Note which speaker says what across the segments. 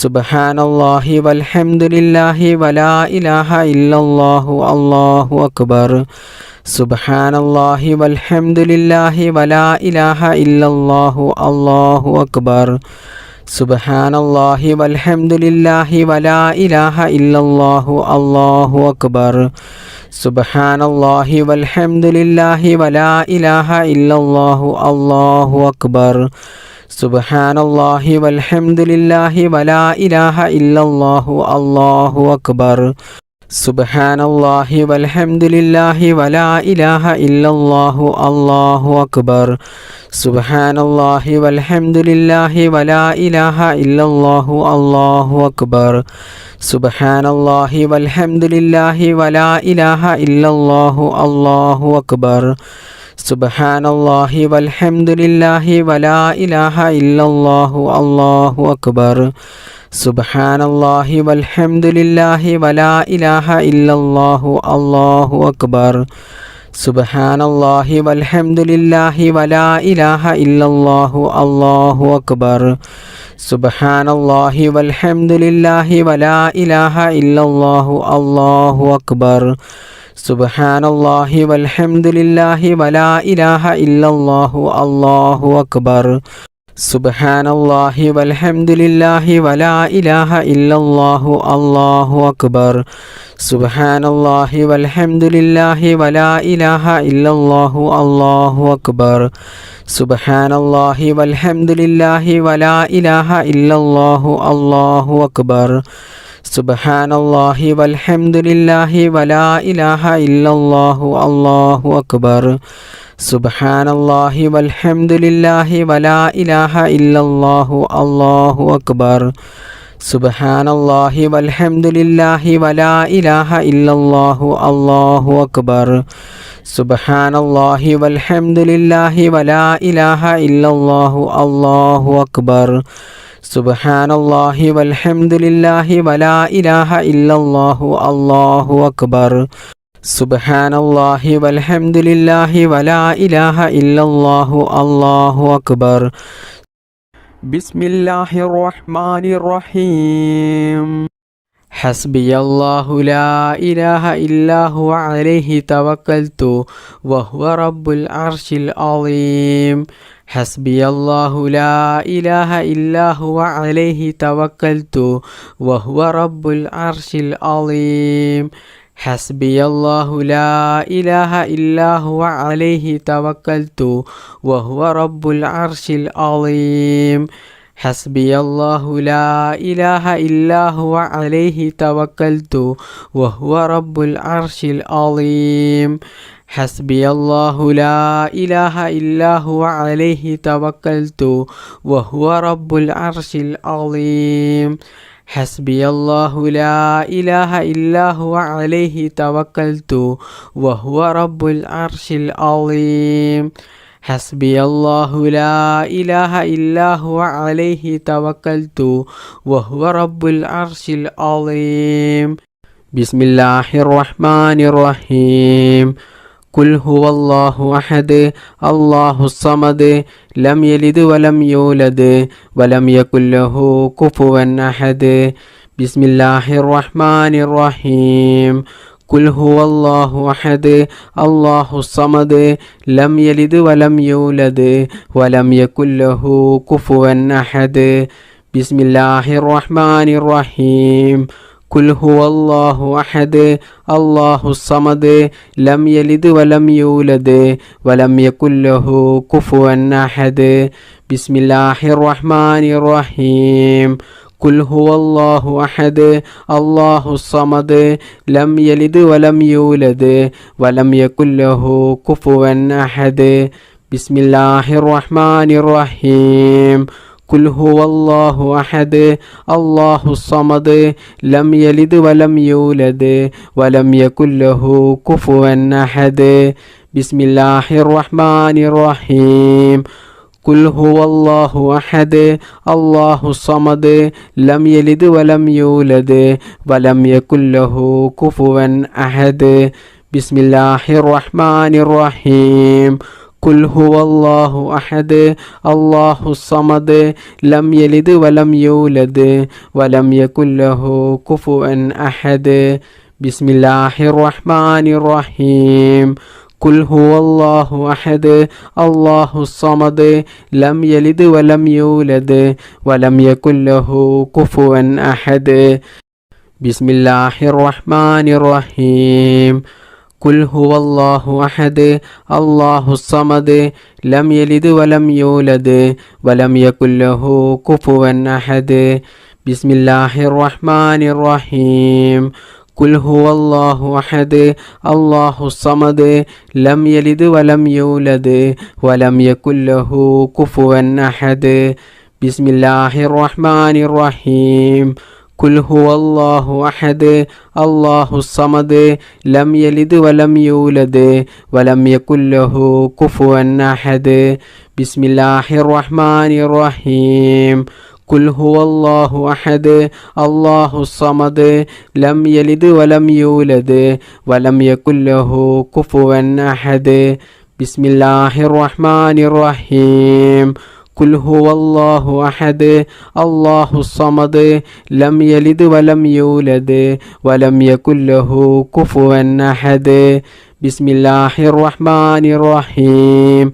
Speaker 1: സുബ്ഹാനല്ലാഹി വൽഹംദുലില്ലാഹി വലാ ഇലാഹ ഇല്ലല്ലാഹു അല്ലാഹു അക്ബർ. സുബ്ഹാനല്ലാഹി വൽഹംദുലില്ലാഹി വലാ ഇലാഹ ഇല്ലല്ലാഹു അല്ലാഹു അക്ബർ. സുബ്ഹാനല്ലാഹി വൽഹംദുലില്ലാഹി വലാ ഇലാഹ ഇല്ലല്ലാഹു അല്ലാഹു അക്ബർ. സുബ്ഹാനല്ലാഹി വൽഹംദുലില്ലാഹി വലാ ഇലാഹ ഇല്ലല്ലാഹു അല്ലാഹു അക്ബർ. സുബ്ഹാനല്ലാഹി വൽഹംദുലില്ലാഹി വലാ ഇലാഹ ഇല്ലല്ലാഹു അല്ലാഹു അക്ബർ. സുബ്ഹാനല്ലാഹി വൽഹംദുലില്ലാഹി വലാ ഇലാഹ ഇല്ലല്ലാഹു അല്ലാഹു അക്ബർ. സുബ്ഹാനല്ലാഹി വൽഹംദുലില്ലാഹി വലാ ഇലാഹ ഇല്ലല്ലാഹു അല്ലാഹു അക്ബർ. സുബ്ഹാനല്ലാഹി വൽഹംദുലില്ലാഹി വലാ ഇലാഹ ഇല്ലല്ലാഹു അല്ലാഹു അക്ബർ. സുബ്ഹാനല്ലാഹി വൽഹംദുലില്ലാഹി വലാ ഇലാഹ ഇല്ലല്ലാഹു അല്ലാഹു അക്ബർ. സുബ്ഹാനല്ലാഹി വൽഹംദുലില്ലാഹി വലാ ഇലാഹ ഇല്ലല്ലാഹു അല്ലാഹു അക്ബർ. സുബ്ഹാനല്ലാഹി വൽഹംദുലില്ലാഹി വലാ ഇലാഹ ഇല്ലല്ലാഹു അല്ലാഹു അക്ബർ. സുബ്ഹാനല്ലാഹി വൽഹംദുലില്ലാഹി വലാ ഇലാഹ ഇല്ലല്ലാഹു അല്ലാഹു അക്ബർ. സുബ്ഹാനല്ലാഹി വൽഹംദുലില്ലാഹി വലാ ഇലാഹ ഇല്ലല്ലാഹു അല്ലാഹു അക്ബർ. സുബ്ഹാനല്ലാഹി വൽഹംദുലില്ലാഹി വലാ ഇലാഹ ഇല്ലല്ലാഹു അല്ലാഹു അക്ബർ. സുബ്ഹാനല്ലാഹി വൽഹംദുലില്ലാഹി വലാ ഇലാഹ ഇല്ലല്ലാഹു അല്ലാഹു അക്ബർ. സുബ്ഹാനല്ലാഹി വൽഹംദുലില്ലാഹി വലാ ഇലാഹ ഇല്ലല്ലാഹു അല്ലാഹു അക്ബർ. സുബ്ഹാനല്ലാഹി വൽഹംദുലില്ലാഹി വലാ ഇലാഹ ഇല്ലല്ലാഹു അല്ലാഹു അക്ബർ. സുബ്ഹാനല്ലാഹി വൽഹംദുലില്ലാഹി വലാ ഇലാഹ ഇല്ലല്ലാഹു അല്ലാഹു അക്ബർ. സുബ്ഹാനല്ലാഹി വൽഹംദുലില്ലാഹി വലാ ഇലാഹ ഇല്ലല്ലാഹു അല്ലാഹു അക്ബർ. സുബ്ഹാനല്ലാഹി വൽഹംദുലില്ലാഹി വലാ ഇലാഹ ഇല്ലല്ലാഹു അല്ലാഹു അക്ബർ. സുബ്ഹാനല്ലാഹി വൽഹംദുലില്ലാഹി വലാ ഇലാഹ ഇല്ലല്ലാഹു അല്ലാഹു അക്ബർ. സുബ്ഹാനല്ലാഹി വൽഹംദുലില്ലാഹി വലാ ഇലാഹ ഇല്ലല്ലാഹു അല്ലാഹു അക്ബർ. ബിസ്മില്ലാഹിർ റഹ്മാനിർ റഹീം. ഹസ്ബിയല്ലാഹു ലാ ഇലാഹ ഇല്ലാ ഹുവ അലൈഹി തവക്കൽതു വഹുവ റബ്ബുൽ അർശിൽ അളീം. ഹസ്ബിയല്ലാഹു ലാ ഇലാഹ ഇല്ലാ ഹുവ അലൈഹി തവക്കൽതു വഹുവ റബ്ബുൽ അർശിൽ അളീം. ഹസ്ബിയല്ലാഹു ലാ ഇലാഹ ഇല്ലാ ഹുവ അലൈഹി തവക്കൽതു വഹുവ റബ്ബുൽ അർശിൽ അളീം. ഹസ്ബിയല്ലാഹു ലാ ഇലാഹ ഇല്ലാ ഹുവ അലൈഹി തവക്കൽതു വഹുവ റബ്ബുൽ അർശിൽ അളീം. ഹസ്ബിയല്ലാഹു ലാ ഇലാഹ ഇല്ലാ ഹുവ അലൈഹി തവക്കൽതു വഹുവ റബ്ബുൽ അർശിൽ അളീം. ഹസ്ബിയല്ലാഹു ലാ ഇലാഹ ഇല്ലാ ഹുവ അലൈഹി തവക്കൽതു വഹുവ റബ്ബുൽ അർശിൽ അളീം. ഹസ്ബിയല്ലാഹു ലാ ഇലാഹ ഇല്ലാ ഹുവ അലൈഹി തവക്കൽതു വഹുവ റബ്ബുൽ അർശിൽ അളീം. ബിസ്മില്ലാഹിർ റഹ്മാനിർ റഹീം. ഖുൽ ഹുവല്ലാഹു അഹദ് അല്ലാഹുസ് സമദ് ലം യലിദ് വലം യൂലദ് വലം യകുൽ ലഹു കുഫുവൻ അഹദ്. ബിസ്മില്ലാഹിർ റഹ്മാനിർ റഹീം. ഖുൽ ഹുവല്ലാഹു അഹദ് അല്ലാഹുസ് സമദ് ലം യലിദ് വലം യൂലദ് വലം യകുൽ ലഹു കുഫുവൻ അഹദ്. ബിസ്മില്ലാഹിർ റഹ്മാനിർ റഹീം. ഖുൽ ഹുവല്ലാഹു അഹദ് അല്ലാഹുസ് സമദ് ലം യലിദ് വലം യൂലദ് വലം യകുൽ ലഹു കുഫുവൻ അഹദ്. ബിസ്മില്ലാഹിർ റഹ്മാനിർ റഹീം. ഖുൽ ഹുവല്ലാഹു അഹദ് അല്ലാഹുസ് സമദ് ലം യലിദ് വലം യൂലദ് വലം യകുൽ ലഹു കുഫുവൻ അഹദ്. ബിസ്മില്ലാഹിർ റഹ്മാനിർ റഹീം. ഖുൽ ഹുവല്ലാഹു അഹദ് അല്ലാഹുസ് സമദ് ലം യലിദ് വലം യൂലദ് വലം യകുൽ ലഹു കുഫുവൻ അഹദ്. ബിസ്മില്ലാഹിർ റഹ്മാനിർ റഹീം. ഖുൽ ഹുവല്ലാഹു അഹദ് അല്ലാഹുസ് സമദ് ലം യലിദ് വലം യൂലദ് വലം യകുൽ ലഹു കുഫുവൻ അഹദ്. ബിസ്മില്ലാഹിർ റഹ്മാനിർ റഹീം. قل هو الله أحد الله الصمد لم يلد ولم يولد ولم يكن له كفوا أحد بسم الله الرحمن الرحيم قل هو الله أحد الله الصمد لم يلد ولم يولد ولم يكن له كفوا أحد بسم الله الرحمن الرحيم قل هو الله أحد الله الصمد لم يلد ولم يولد ولم يكن له كفوا أحد بسم الله الرحمن الرحيم قل هو الله أحد الله الصمد لم يلد ولم يولد ولم يكن له كفوا أحد بسم الله الرحمن الرحيم قل هو الله أحد الله الصمد لم يلد ولم يولد ولم يكن له كفوا أحد بسم الله الرحمن الرحيم قل هو الله أحد الله الصمد لم يلد ولم يولد ولم يكن له كفوا أحد بسم الله الرحمن الرحيم قل هو الله أحد الله الصمد لم يلد ولم يولد ولم يكن له كفوا أحد بسم الله الرحمن الرحيم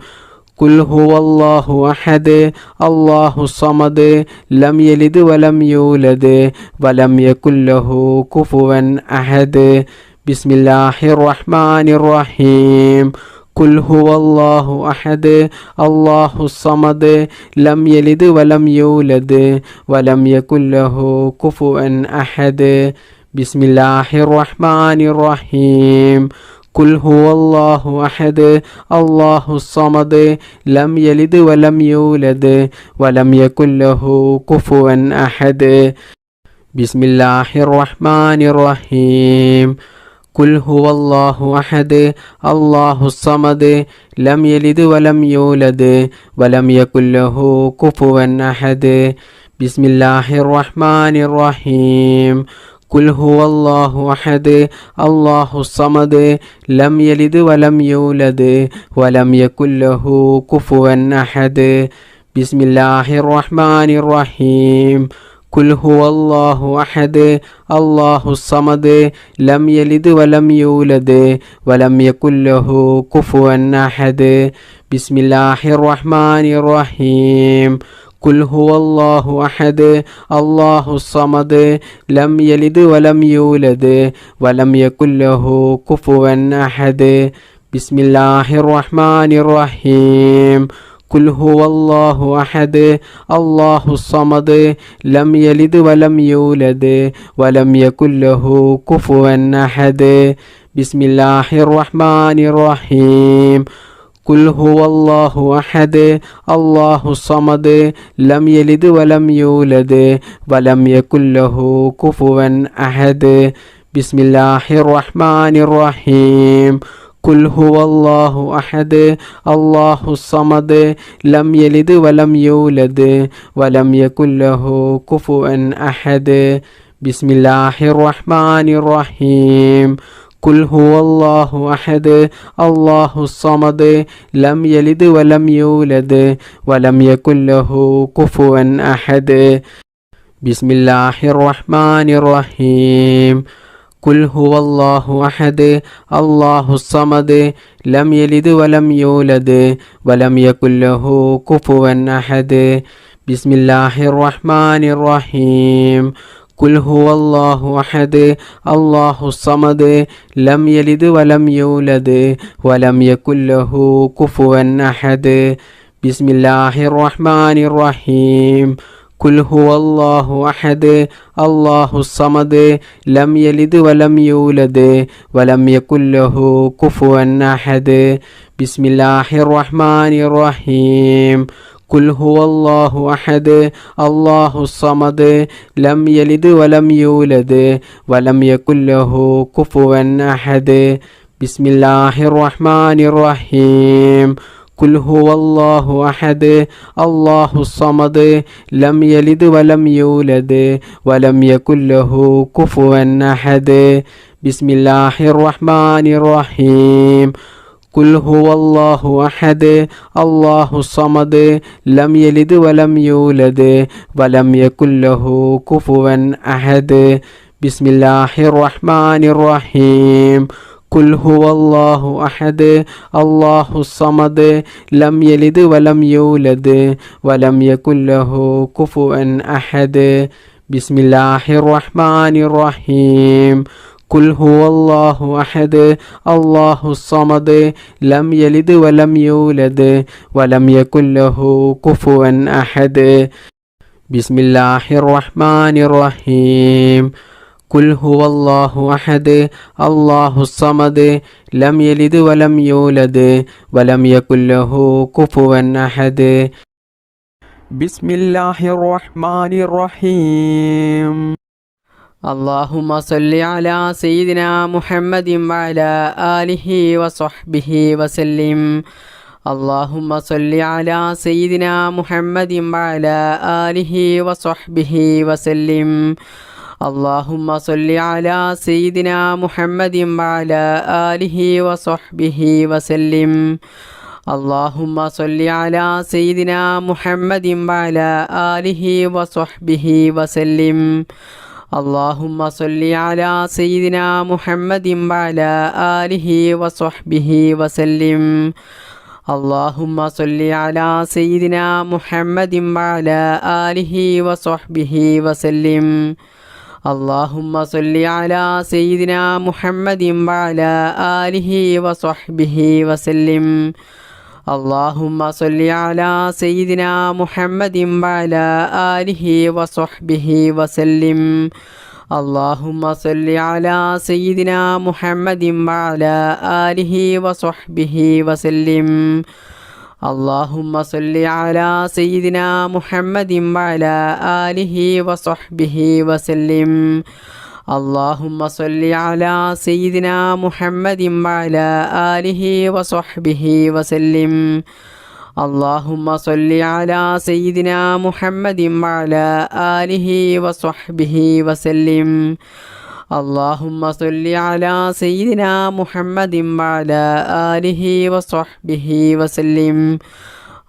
Speaker 1: قل هو الله أحد الله الصمد لم يلد ولم يولد ولم يكن له كفوا أحد بسم الله الرحمن الرحيم قل هو الله أحد الله الصمد لم يلد ولم يولد ولم يكن له كفوا أحد بسم الله الرحمن الرحيم قل هو الله أحد الله الصمد لم يلد ولم يولد ولم يكن له كفوا أحد بسم الله الرحمن الرحيم قل هو الله أحد الله الصمد لم يلد ولم يولد ولم يكن له كفوا أحد بسم الله الرحمن الرحيم قل هو الله أحد الله الصمد لم يلد ولم يولد ولم يكن له كفوا أحد بسم الله الرحمن الرحيم قل هو الله أحد الله الصمد لم يلد ولم يولد ولم يكن له كفوا أحد بسم الله الرحمن الرحيم قل هو الله أحد الله الصمد لم يلد ولم يولد ولم يكن له كفوا أحد بسم الله الرحمن الرحيم قل هو الله أحد الله الصمد لم يلد ولم يولد ولم يكن له كفوا أحد بسم الله الرحمن الرحيم قل هو الله أحد الله الصمد لم يلد ولم يولد ولم يكن له كفوا أحد بسم الله الرحمن الرحيم قل هو الله أحد الله الصمد لم يلد ولم يولد ولم يكن له كفوا أحد بسم الله الرحمن الرحيم قل هو الله أحد الله الصمد لم يلد ولم يولد ولم يكن له كفوا أحد بسم الله الرحمن الرحيم قل هو الله أحد الله الصمد لم يلد ولم يولد ولم يكن له كفوا أحد بسم الله الرحمن الرحيم قل هو الله أحد الله الصمد لم يلد ولم يولد ولم يكن له كفوا أحد بسم الله الرحمن الرحيم قل هو الله أحد الله الصمد لم يلد ولم يولد ولم يكن له كفوا أحد بسم الله الرحمن الرحيم قل هو الله أحد الله الصمد لم يلد ولم يولد ولم يكن له كفوا أحد بسم الله الرحمن الرحيم قل هو الله أحد الله الصمد لم يلد ولم يولد ولم يكن له كفوا أحد بسم الله الرحمن الرحيم قل هو الله أحد الله الصمد لم يلد ولم يولد ولم يكن له كفوا أحد بسم الله الرحمن الرحيم قل هو الله أحد الله الصمد لم يلد ولم يولد ولم يكن له كفوا أحد بسم الله الرحمن الرحيم قل هو الله أحد الله الصمد لم يلد ولم يولد ولم يكن له كفوا أحد بسم الله الرحمن الرحيم قل هو الله أحد الله الصمد لم يلد ولم يولد ولم يكن له كفوا أحد بسم الله الرحمن الرحيم اللهم صل على سيدنا محمد وعلى آله وصحبه وسلم اللهم صل على سيدنا محمد وعلى آله وصحبه وسلم اللهم صل على سيدنا محمد وعلى آله وصحبه وسلم اللهم صل على سيدنا محمد وعلى آله وصحبه وسلم اللهم صل على سيدنا محمد وعلى آله وصحبه وسلم اللهم صل على سيدنا محمد وعلى آله وصحبه وسلم اللهم صل على سيدنا محمد وعلى آله وصحبه وسلم اللهم صل على سيدنا محمد وعلى آله وصحبه وسلم اللهم صل على سيدنا محمد وعلى آله وصحبه وسلم اللهم صل على سيدنا محمد وعلى آله وصحبه وسلم اللهم صل على سيدنا محمد وعلى آله وصحبه وسلم اللهم صل على سيدنا محمد وعلى آله وصحبه وسلم اللهم صل على سيدنا محمد وعلى آله وصحبه وسلم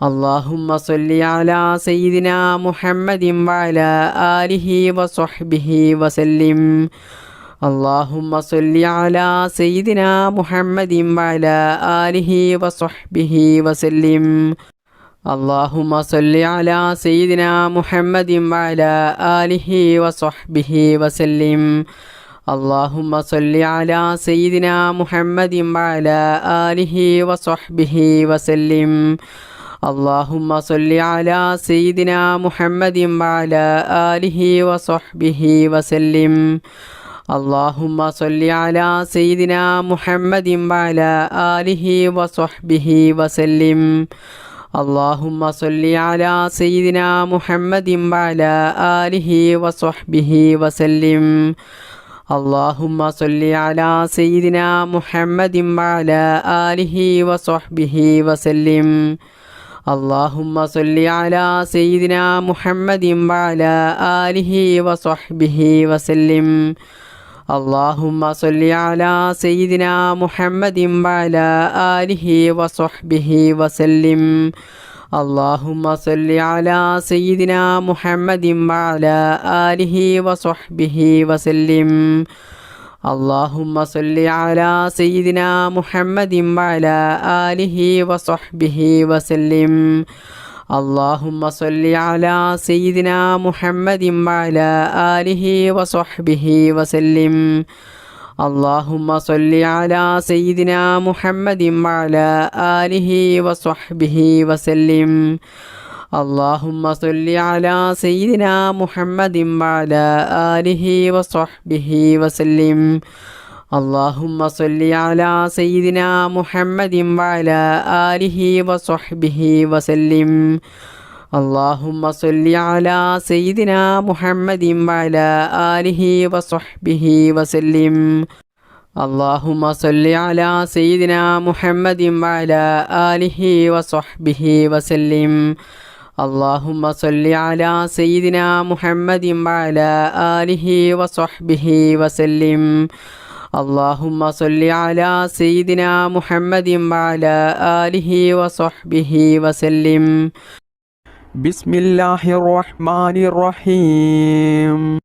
Speaker 1: اللهم صل على سيدنا محمد وعلى آله وصحبه وسلم اللهم صل على سيدنا محمد وعلى آله وصحبه وسلم اللهم صل على سيدنا محمد وعلى آله وصحبه وسلم اللهم صل على سيدنا محمد وعلى آله وصحبه وسلم اللهم صل على سيدنا محمد وعلى آله وصحبه وسلم اللهم صل على سيدنا محمد وعلى آله وصحبه وسلم اللهم صل على سيدنا محمد وعلى آله وصحبه وسلم اللهم صل على سيدنا محمد وعلى آله وصحبه وسلم اللهم صل على سيدنا محمد وعلى آله وصحبه وسلم اللهم صل على سيدنا محمد وعلى آله وصحبه وسلم اللهم صل على سيدنا محمد وعلى آله وصحبه وسلم اللهم صل على سيدنا محمد وعلى آله وصحبه وسلم اللهم صل على سيدنا محمد وعلى آله وصحبه وسلم اللهم صل على سيدنا محمد وعلى آله وصحبه وسلم اللهم صل على سيدنا محمد وعلى آله وصحبه وسلم اللهم صل على سيدنا محمد وعلى آله وصحبه وسلم اللهم صل على سيدنا محمد وعلى آله وصحبه وسلم اللهم صل على سيدنا محمد وعلى آله وصحبه وسلم اللهم صل على سيدنا محمد وعلى آله وصحبه وسلم اللهم صل على سيدنا محمد وعلى آله وصحبه وسلم. بسم الله الرحمن الرحيم.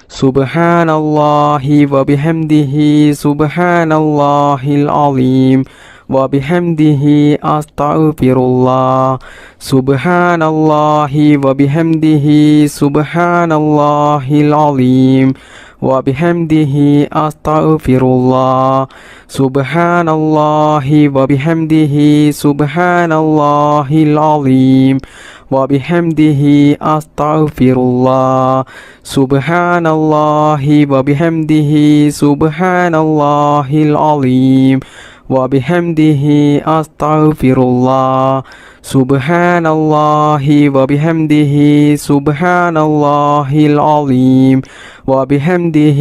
Speaker 1: سبحان الله وبحمده سبحان الله العظيم وبحمده أستغفر الله. سبحان الله وبحمده سبحان الله العظيم وبحمده أستغفر الله. سبحان الله وبحمده سبحان الله العظيم وبحمده أستغفر الله. سبحان الله وبحمده سبحان الله العظيم وبحمده أستغفر الله. سبحان الله وبحمده سبحان الله العظيم وبحمده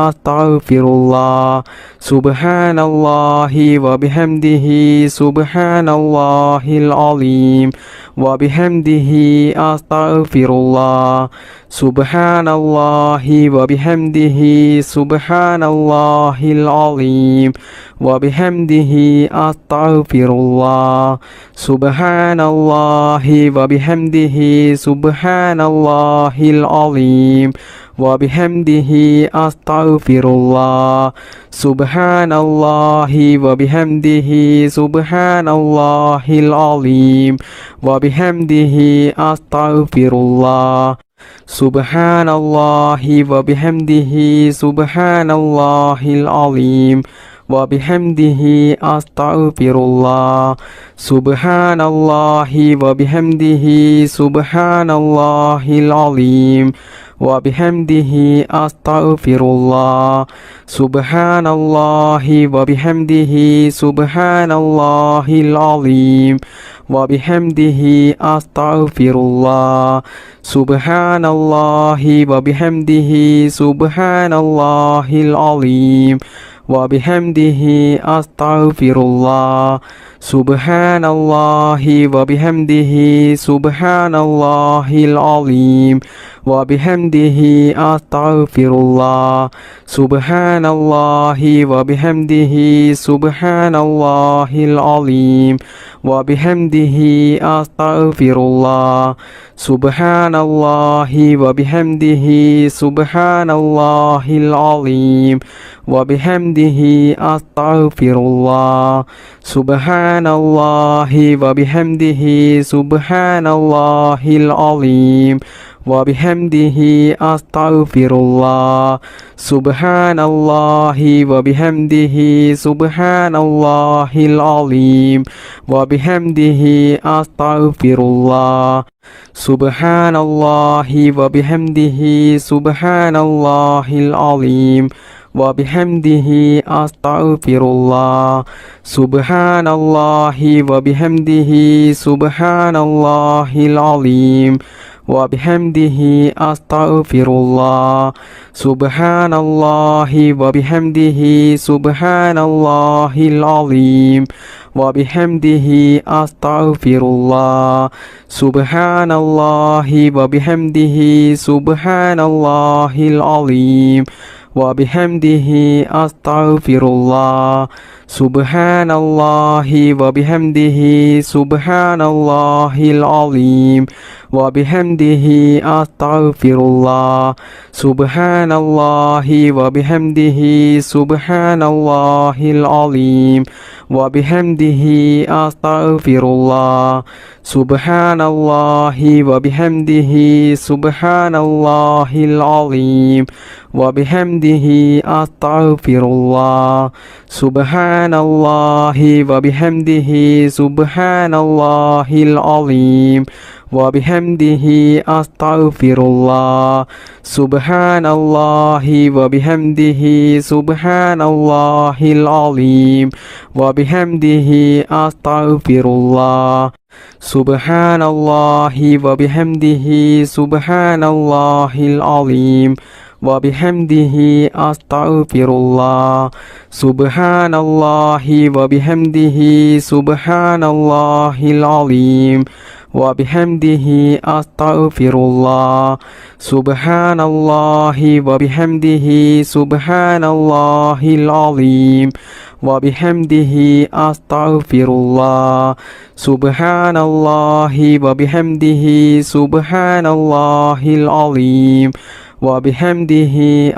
Speaker 1: أستغفر الله. سبحان الله وبحمده سبحان الله العظيم وبحمده أستغفر الله. سبحان الله وبحمده سبحان الله العظيم وبحمده أستغفر الله. سبحان الله وبحمده سبحان الله العظيم وبحمده أستغفر الله. سبحان الله وبحمده سبحان الله العظيم وبحمده أستغفر الله. سبحان الله وبحمده سبحان الله العظيم وبحمده أستغفر الله. سبحان الله وبحمده سبحان الله العظيم وبحمده أستغفر الله. سبحان الله وبحمده سبحان الله العظيم وبحمده أستغفر الله. سبحان الله وبحمده سبحان الله العظيم وبحمده أستغفر الله. سبحان الله وبحمده سبحان الله العظيم وبحمده أستغفر الله. سبحان الله وبحمده سبحان الله العظيم وبحمده أستغفر الله. سبحان الله وبحمده سبحان الله العظيم وبحمده أستغفر الله. سبحان الله وبحمده سبحان الله العظيم وبحمده أستغفر الله. سبحان الله وبحمده سبحان الله العظيم وبحمده أستغفر الله. سبحان الله وبحمده سبحان الله العظيم وبحمده أستغفر الله. سبحان الله وبحمده سبحان الله العظيم وبحمده أستغفر الله. سبحان الله وبحمده سبحان الله العظيم وبحمده أستغفر الله. سبحان الله وبحمده سبحان الله العظيم وبحمده أستغفر الله. سبحان الله وبحمده سبحان الله العظيم وبحمده أستغفر الله. سبحان الله وبحمده سبحان الله العظيم وبحمده أستغفر الله. سبحان الله وبحمده سبحان الله العظيم وبحمده أستغفر الله. سبحان الله وبحمده سبحان الله العظيم وبحمده أستغفر الله. سبحان الله وبحمده سبحان الله العظيم وبحمده أستغفر الله. سبحان الله وبحمده سبحان الله العظيم وبحمده أستغفر الله. سبحان الله وبحمده سبحان الله العظيم وبحمده أستغفر الله سبحان الله وبحمده سبحان الله العظيم وبحمده أستغفر الله سبحان الله وبحمده سبحان الله العظيم وبحمده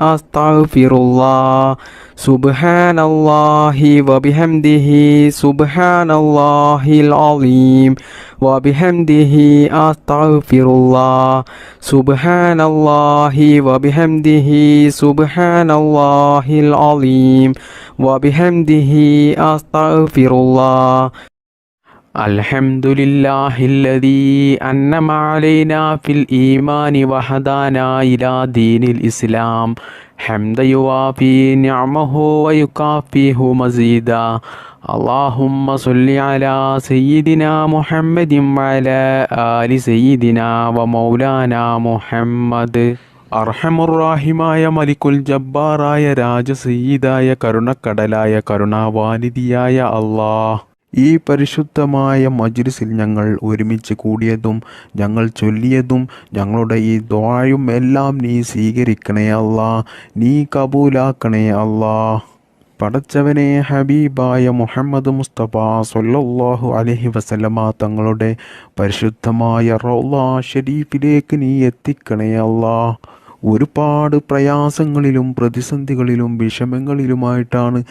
Speaker 1: أستغفر الله سبحان الله وبحمده سبحان الله العظيم وبحمده أستغفر الله سبحان الله وبحمده سبحان الله العظيم وبحمده أستغفر الله الحمد لله الذي أنعم علينا في الإيمان وهدانا إلى دين الإسلام حمدا يوافي نعمه ويكافئه مزيدا اللهم صل على سيدنا محمد وعلى آل سيدنا ومولانا محمد അർഹമുറാഹിമായ മലിക്കുൽ ജബ്ബാറായ രാജസയ്യിദായ കരുണക്കടലായ കരുണാവാനിധിയായ അല്ലാഹ്, ഈ പരിശുദ്ധമായ മജ്ലിസിൽ ഞങ്ങൾ ഒരുമിച്ച് കൂടിയതും ഞങ്ങൾ ചൊല്ലിയതും ഞങ്ങളുടെ ഈ ദുആയും എല്ലാം നീ സ്വീകരിക്കണേ അല്ലാ, നീ കബൂലാക്കണേ അല്ലാ. പടച്ചവനെ, ഹബീബായ മുഹമ്മദ് മുസ്തഫ സ്വല്ലല്ലാഹു അലൈഹി വസല്ലമ തങ്ങളുടെ പരിശുദ്ധമായ റൗള ഷരീഫിലേക്ക് നീ എത്തിക്കണേ അല്ലാ. ഒരുപാട് പ്രയാസങ്ങളിലും പ്രതിസന്ധികളിലും വിഷമങ്ങളിലുമായിട്ടാണ്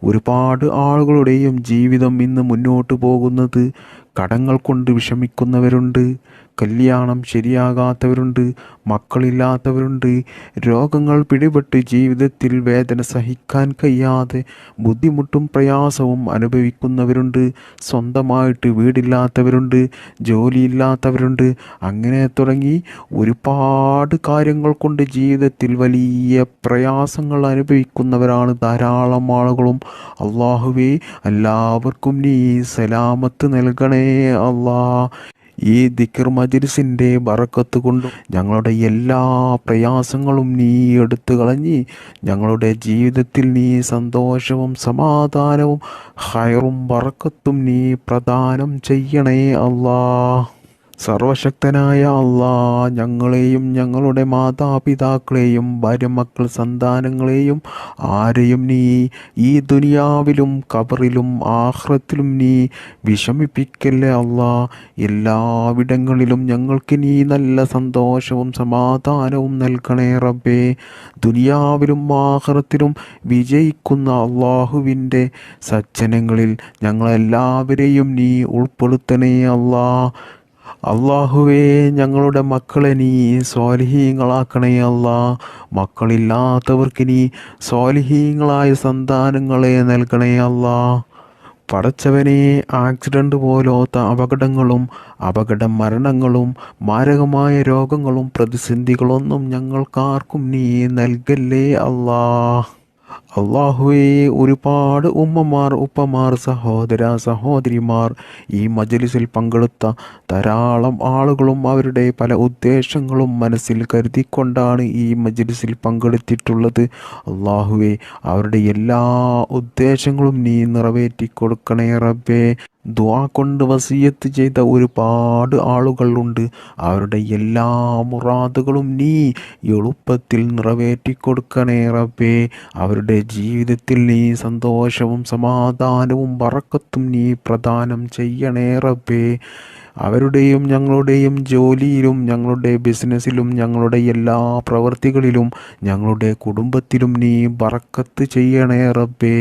Speaker 1: ഒരുപാട് ആളുകളുടെയും ജീവിതം ഇന്ന് മുന്നോട്ട് പോകുന്നത്. കടങ്ങൾ കൊണ്ട് വിഷമിക്കുന്നവരുണ്ട്, കല്യാണം ശരിയാകാത്തവരുണ്ട്, മക്കളില്ലാത്തവരുണ്ട്, രോഗങ്ങൾ പിടിപെട്ട് ജീവിതത്തിൽ വേദന സഹിക്കാൻ കഴിയാതെ ബുദ്ധിമുട്ടും പ്രയാസവും അനുഭവിക്കുന്നവരുണ്ട്, സ്വന്തമായിട്ട് വീടില്ലാത്തവരുണ്ട്, ജോലിയില്ലാത്തവരുണ്ട്. അങ്ങനെ തുടങ്ങി ഒരുപാട് കാര്യങ്ങൾ കൊണ്ട് ജീവിതത്തിൽ വലിയ പ്രയാസങ്ങൾ അനുഭവിക്കുന്നവരാണ് ധാരാളം ആളുകളും. അള്ളാഹുവേ, എല്ലാവർക്കും നീ സലാമത്ത് നൽകണേ അല്ലാ. ഈ ദിക്ർ മജ്ലിസിൻ്റെ ബറക്കത്ത് കൊണ്ടും ഞങ്ങളുടെ എല്ലാ പ്രയാസങ്ങളും നീ എടുത്തു കളഞ്ഞ് ഞങ്ങളുടെ ജീവിതത്തിൽ നീ സന്തോഷവും സമാധാനവും ഖൈറും ബറക്കത്തും നീ പ്രദാനം ചെയ്യണേ അല്ലാ. സർവശക്തനായ അല്ലാ, ഞങ്ങളെയും ഞങ്ങളുടെ മാതാപിതാക്കളെയും ഭാര്യമക്കൾ സന്താനങ്ങളെയും ആരെയും നീ ഈ ദുനിയാവിലും ഖബറിലും ആഖിറത്തിലും നീ വിഷമിപ്പിക്കല്ലേ അല്ലാ. എല്ലാവിടങ്ങളിലും ഞങ്ങൾക്ക് നീ നല്ല സന്തോഷവും സമാധാനവും നൽകണേ റബ്ബേ. ദുനിയാവിലും ആഖിറത്തിലും വിജയിക്കുന്ന അള്ളാഹുവിൻ്റെ സജ്ജനങ്ങളിൽ ഞങ്ങളെല്ലാവരെയും നീ ഉൾപ്പെടുത്തണേ അല്ലാ. അള്ളാഹുവേ, ഞങ്ങളുടെ മക്കളെ നീ സ്വാലിഹീങ്ങളാക്കണേ അല്ലാ. മക്കളില്ലാത്തവർക്ക് നീ സ്വാലിഹീങ്ങളായ സന്താനങ്ങളെ നൽകണേ അല്ലാ. പടച്ചവനെ, ആക്സിഡൻ്റ് പോലത്തെ അപകടങ്ങളും അപകട മരണങ്ങളും മാരകമായ രോഗങ്ങളും പ്രതിസന്ധികളൊന്നും ഞങ്ങൾക്കാർക്കും നീ നൽകല്ലേ അല്ലാ. അള്ളാഹുവേ, ഒരുപാട് ഉമ്മമാർ, ഉപ്പമാർ, സഹോദര സഹോദരിമാർ, ഈ മജ്ലിസിൽ പങ്കെടുത്ത ധാരാളം ആളുകളും അവരുടെ പല ഉദ്ദേശങ്ങളും മനസ്സിൽ കരുതിക്കൊണ്ടാണ് ഈ മജ്ലിസിൽ പങ്കെടുത്തിട്ടുള്ളത്. അള്ളാഹുവേ, അവരുടെ എല്ലാ ഉദ്ദേശങ്ങളും നീ നിറവേറ്റി കൊടുക്കണേ റബ്ബേ. ദുആ കൊണ്ട് വസിയത്ത് ചെയ്ത ഒരുപാട് ആളുകളുണ്ട്. അവരുടെ എല്ലാ മുറാദുകളും നീ എളുപ്പത്തിൽ നിറവേറ്റി കൊടുക്കണേ റബ്ബേ. അവരുടെ ജീവിതത്തിൽ നീ സന്തോഷവും സമാധാനവും ബറക്കത്തും നീ പ്രദാനം ചെയ്യണേ റബ്ബേ. അവരുടെയും ഞങ്ങളുടെയും ജോലിയിലും ഞങ്ങളുടെ ബിസിനസ്സിലും ഞങ്ങളുടെ എല്ലാ പ്രവൃത്തികളിലും ഞങ്ങളുടെ കുടുംബത്തിലും നീ ബറക്കത്ത് ചെയ്യണേ റബ്ബേ.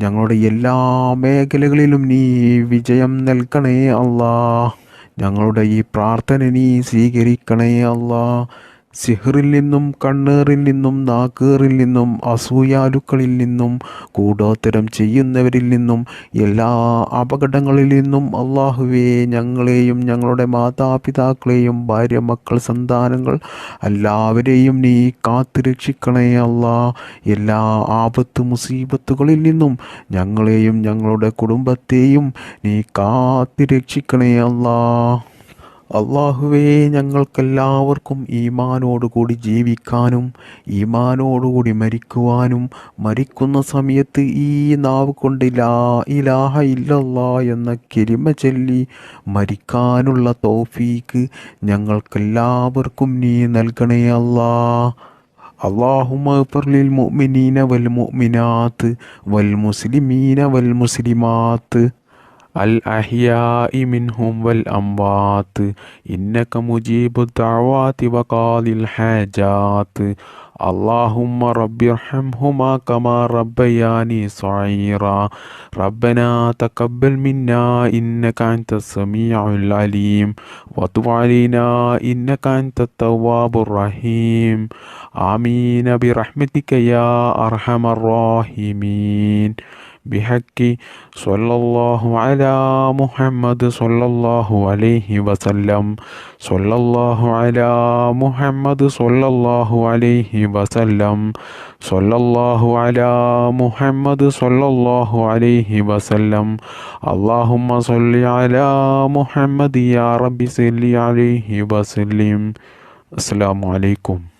Speaker 1: ഞങ്ങളുടെ എല്ലാ മേഖലകളിലും നീ വിജയം നൽകണേ അല്ലാ. ഞങ്ങളുടെ ഈ പ്രാർത്ഥന നീ സ്വീകരിക്കണേ അല്ലാ. സിഹറിൽ നിന്നും കണ്ണേറിൽ നിന്നും നാക്കേറിൽ നിന്നും അസൂയാലുക്കളിൽ നിന്നും കൂടോത്തരം ചെയ്യുന്നവരിൽ നിന്നും എല്ലാ അപകടങ്ങളിൽ നിന്നും അള്ളാഹുവേ, ഞങ്ങളെയും ഞങ്ങളുടെ മാതാപിതാക്കളെയും ഭാര്യ മക്കൾ സന്താനങ്ങൾ എല്ലാവരെയും നീ കാത്തു രക്ഷിക്കണേ അല്ലാ. എല്ലാ ആപത്ത് മുസീബത്തുകളിൽ നിന്നും ഞങ്ങളെയും ഞങ്ങളുടെ കുടുംബത്തെയും നീ കാത്തു രക്ഷിക്കണേ അല്ലാ. അള്ളാഹുവേ, ഞങ്ങൾക്കെല്ലാവർക്കും ഈമാനോടുകൂടി ജീവിക്കാനും ഈമാനോടുകൂടി മരിക്കുവാനും മരിക്കുന്ന സമയത്ത് ഈ നാവ് കൊണ്ട് ലാ ഇലാഹ ഇല്ലല്ലാ എന്ന കലിമ ചൊല്ലി മരിക്കാനുള്ള തൗഫീക്ക് ഞങ്ങൾക്കെല്ലാവർക്കും നീ നൽകണേ അല്ലാ. اللهم اغفر للمؤمنين والمؤمنات والمسلمين والمسلمات الأحياء منهم والأموات إنك مجيب الدعوات وقاضي الحاجات. اللهم رب ارحمهما كما ربياني صغيرا. ربنا تقبل منا إنك أنت السميع العليم وتب علينا إنك أنت التواب الرحيم. آمين برحمتك يا أرحم الراحمين. بحق صلى الله على محمد صلى الله عليه وسلم. صلى الله على محمد صلى الله عليه وسلم. صلى الله على محمد صلى الله عليه وسلم. اللهم صل على محمد يا رب صل عليه وسلم. السلام عليكم.